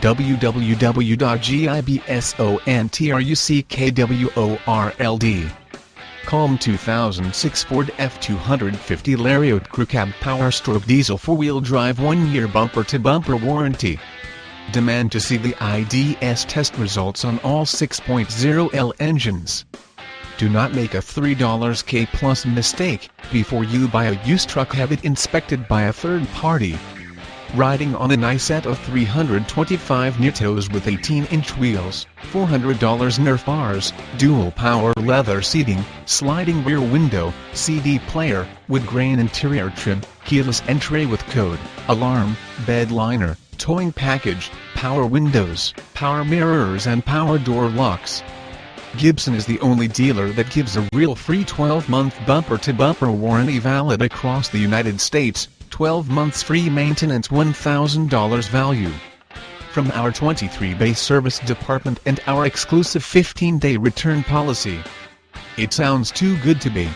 www.gibsonTruckWorld. Calm 2006 Ford F-250 Lariat Crew Cab Power Stroke Diesel 4-wheel drive 1-year bumper-to-bumper warranty. Demand to see the IDS test results on all 6.0L engines. Do not make a $3K plus mistake. Before you buy a used truck, have it inspected by a third party. Riding on a nice set of 325 Newtos with 18-inch wheels, $400 Nerf bars, dual power leather seating, sliding rear window, CD player, wood grain interior trim, keyless entry with code, alarm, bed liner, towing package, power windows, power mirrors and power door locks. Gibson is the only dealer that gives a real free 12-month bumper-to-bumper warranty valid across the United States, 12 months free maintenance, $1,000 value. From our 23-bay service department and our exclusive 15-day return policy. It sounds too good to be.